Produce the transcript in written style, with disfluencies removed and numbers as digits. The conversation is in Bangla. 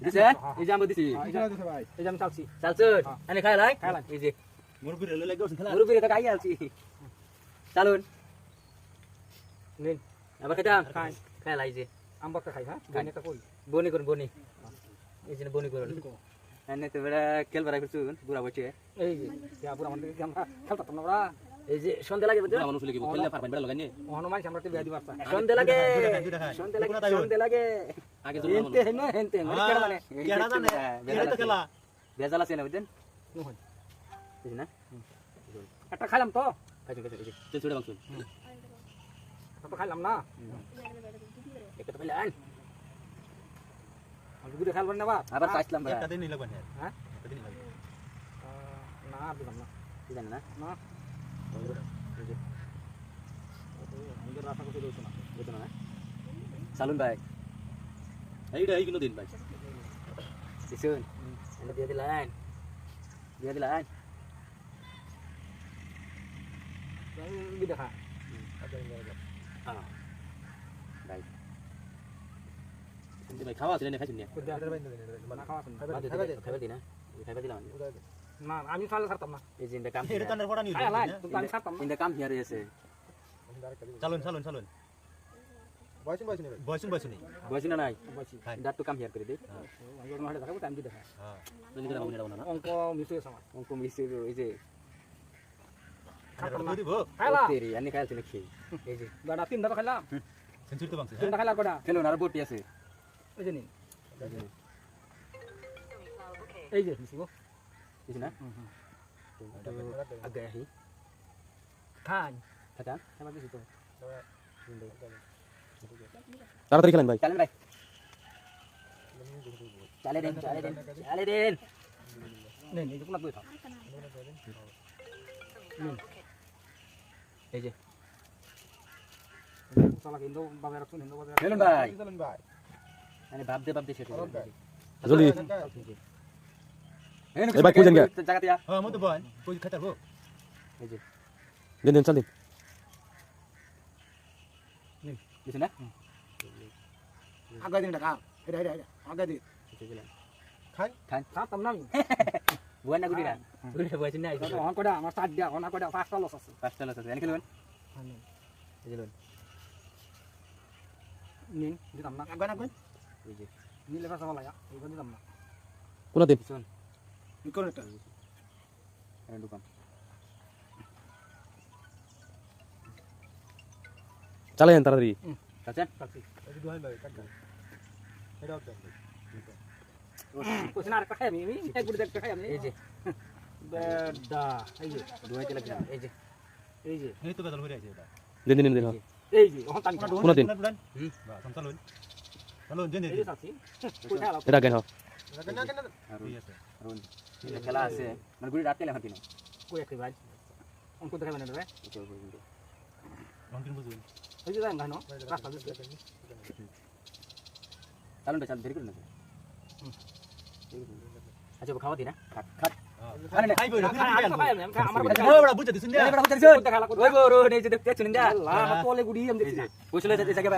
দিছেন এই যে আমি দিছি এই যে ভাই এই যে আমি চালছি চালছুন আনি খাইলাই এই যে মুরগির হলে লাগছে খেলা মুরব্বিরে তো খাইয়া আলছি চালুন নিন আবার খেতাম খাই খাইলাই যে আমবারটা খাই হ্যাঁ বনি একটা কই বনি করুন বনি এই যে বনি করুন এনে তো বেড়া খেলবার করছুন বুড়া বসে এই যে ইয়া পুরা আমাদের কি আমরা খেলতাম না আমরা এই যে সন্ধ্যা লাগে বুঝছো মানুষ লাগি খেললে পারবেন বেলা লাগানি হনুমান আমরা তো বিয়া দিবার চাই সন্ধ্যা লাগে দুইটা খাই সন্ধ্যা লাগে আগে এনতে হেন হেনতে কেডা জানে কেডা জানে এটা তো খেলা বেজাল আছে না বুঝছেন নহয় বুঝছেন না একটা খাইলাম তো খাইছো খাইছো এই যে চল ছড়ে বাংশুন একটা তো খাইলাম না একটা তো পেলেন আমি গুড়ে খাইলাম না বা আবার কাটলাম ভাই একটা দিন নিয়ে লাগবেন হ্যাঁ একটা দিন লাগবে না আর দিলাম না কি জানেন না না আমাদের রাস্তা করতে দিত না বুঝছো না চালুন ভাই এইটা এই কিনো দিন ভাই দিছুন এনে দিয়ে দিলেন বিদে খা হ্যাঁ ভাই কিন্তু ভাই খাওয়া আছে না খাইছেন না কুদে আদের বাইন্দে না খাওয়া আছে খাইবা দিনা খাইবা দিলাম না আমি ফালে ছাড়তাম না এই যে ইন্দা কাম এটা কানের ফটা নিয়ে খাই লাই তো আমি ছাড়তাম না ইন্দা কাম হিয়ারে আছে চালুন চালুন চালুন বয়সুন বসিনা নাই বসি দাঁত কাম হিয়ার করে দে আমি ওর মাঠে দেখাবো টাইম দিয়ে দেখা হ্যাঁ তুমি করে বাবু না না অঙ্ক মিস হয়েছে আমার অঙ্ক মিশে এই যে খাইতাম না দিব খাইলা তেরি আনি খাইছে নাকি এই যে গাড়া তিনটা তো খাইলাম সেঞ্চুরি তো বাংছে তিনটা খাইলা কটা খেলুন আর বটি আছে এই যে নিন এই যে মিসিবো কিছু না আগে আহি খান খাতা খাইবা দিছি তো তাড়াতাড়ি খেলেন ভাই চালেন ভাই চালে দেন নেন এই যে কোনা দুই থাক এই যে চলা হিন্দু বাজার রাখুন হিন্দু বাজার খেলুন ভাই চলুন ভাই মানে ভাবতে শেষ হয়ে গেল জলদি এবার কই যান গা জায়গা দিয়া হ্যাঁ মত বল কই খাইতার গো এই যে দেন চল দিন কিছু না আগা দিন টাকা এটা এটা আগা দি খান খান খাতাম না আমি বুয়া না গুড়িরা বয়স না তো হন কটা আমার সাত দিয়া হন কটা পাঁচটা লস আছে পাঁচটা লস আছে এনে খেলুন এই যে লুন নিন দিতাম না আগা না কই এই যে নিলে পাঁচটা লাগা এই দিতাম না কোনা দিন শুন কি করে এটা এনে দোকান চালেন তাড়াতাড়ি আচ্ছা কাছি এই দুই ভাই কাট এটা হচ্ছে কোসনা আর খাই আমি এক গুড়ি দেখ খাই আমি এই যে বেডা এই যে দুইতে লাগবে এই যে এই তো বেদল হয়ে আছে এটা দিন দিন দিন এই যে ওখান টানি কোনা দিন বাহ চালুন চালুন দিন এই যে সাথী কই খালা এটা কেন ঠিক আছে এই খেলা আছে মানে গুড়ি রাতে লেখা দিন কই একই ভাই অঙ্ক দেখাবেন না রে রংকিন বুঝুন এই যে জান না রাস্তা দিছে চালুন চাল দেরি করুন না আচ্ছা খাওয়া দি না খাট খাট খাইবো না আমার বড় বুঝতে দিছেন এই বড় হচ্ছে দেখালা কই ওই গো রো নেই যে দেখতে শুনেন যা আল্লাহ তোলে গুড়ি আমি দেখছি বুঝলে যে জায়গা